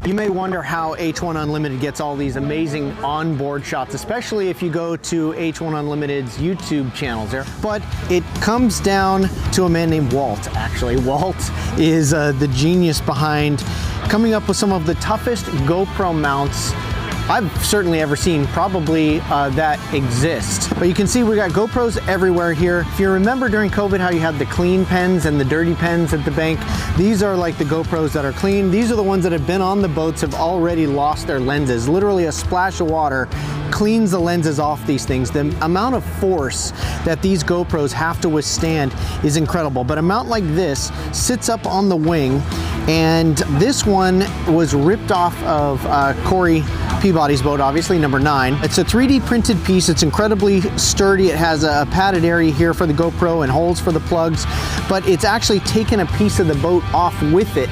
You may wonder how H1 Unlimited gets all these amazing onboard shots, especially if you go to H1 Unlimited's YouTube channels there. But it comes down to a man named Walt, actually. Walt is the genius behind coming up with some of the toughest GoPro mounts I've certainly ever seen, probably that exist. But you can see we got GoPros everywhere here. If you remember during COVID how you had the clean pens and the dirty pens at the bank, these are like the GoPros that are clean. These are the ones that have been on the boats, have already lost their lenses. Literally a splash of water cleans the lenses off these things. The amount of force that these GoPros have to withstand is incredible. But a mount like this sits up on the wing, and this one was ripped off of Corey Peabody's boat, obviously, number 9. It's a 3D printed piece. It's incredibly sturdy. It has a padded area here for the GoPro and holes for the plugs, but it's actually taken a piece of the boat off with it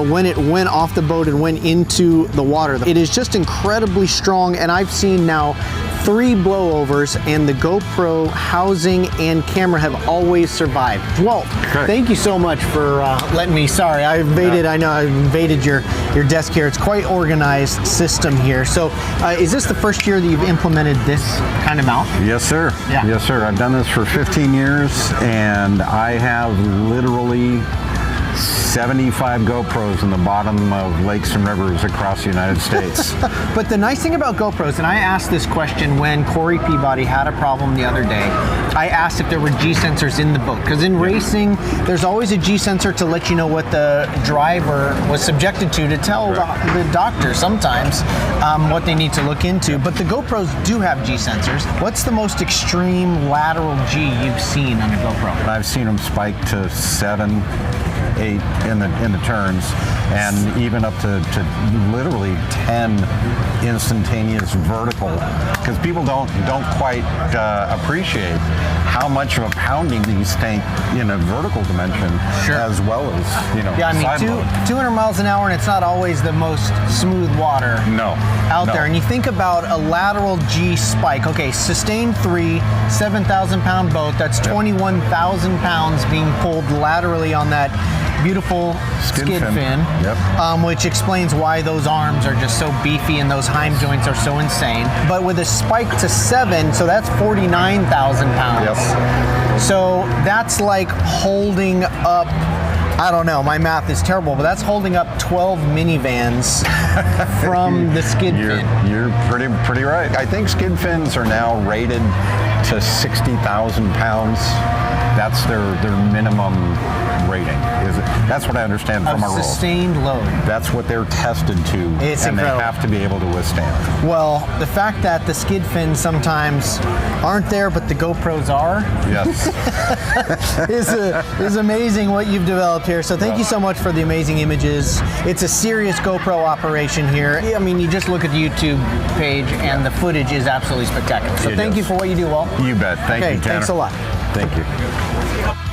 when it went off the boat and went into the water. It is just incredibly strong, and I've seen now 3 blowovers, and the GoPro housing and camera have always survived. Walt, thank you so much for letting me, sorry, I know I invaded your desk here. It's quite organized system here. So is this the first year that you've implemented this kind of mount? Yes, sir. Yeah. Yes, sir. I've done this for 15 years, and I have literally 75 GoPros in the bottom of lakes and rivers across the United States. But the nice thing about GoPros, and I asked this question when Corey Peabody had a problem the other day, I asked if there were G sensors in the boat, because in racing, there's always a G sensor to let you know what the driver was subjected to tell the doctor sometimes what they need to look into. But the GoPros do have G sensors. What's the most extreme lateral G you've seen on a GoPro? I've seen them spike to 7, 8 in the turns, and even up to literally 10 instantaneous vertical, because people don't quite appreciate how much of a pounding these take in a vertical dimension, as well as, you know, yeah, I mean, 200 miles an hour, and it's not always the most smooth water out there. And you think about a lateral G spike. Okay, sustained 3, 7,000 pound boat, that's 21,000 pounds being pulled laterally on that beautiful skid fin, which explains why those arms are just so beefy and those heim joints are so insane. But with a spike to 7, so that's 49,000 pounds. So that's like holding up, I don't know, my math is terrible, but that's holding up 12 minivans from the skid fin. You're pretty right. I think skid fins are now rated to 60,000 pounds. That's their minimum rating. That's what I understand from our rules. Sustained load. That's what they're tested to, it's and incredible. They have to be able to withstand. Well, the fact that the skid fins sometimes aren't there, but the GoPros are, is amazing what you've developed here. So thank you so much for the amazing images. It's a serious GoPro operation here. I mean, you just look at the YouTube page, and the footage is absolutely spectacular. So thank you for what you do, Walt. You bet. Thank you, Tanner. Thanks a lot. Thank you.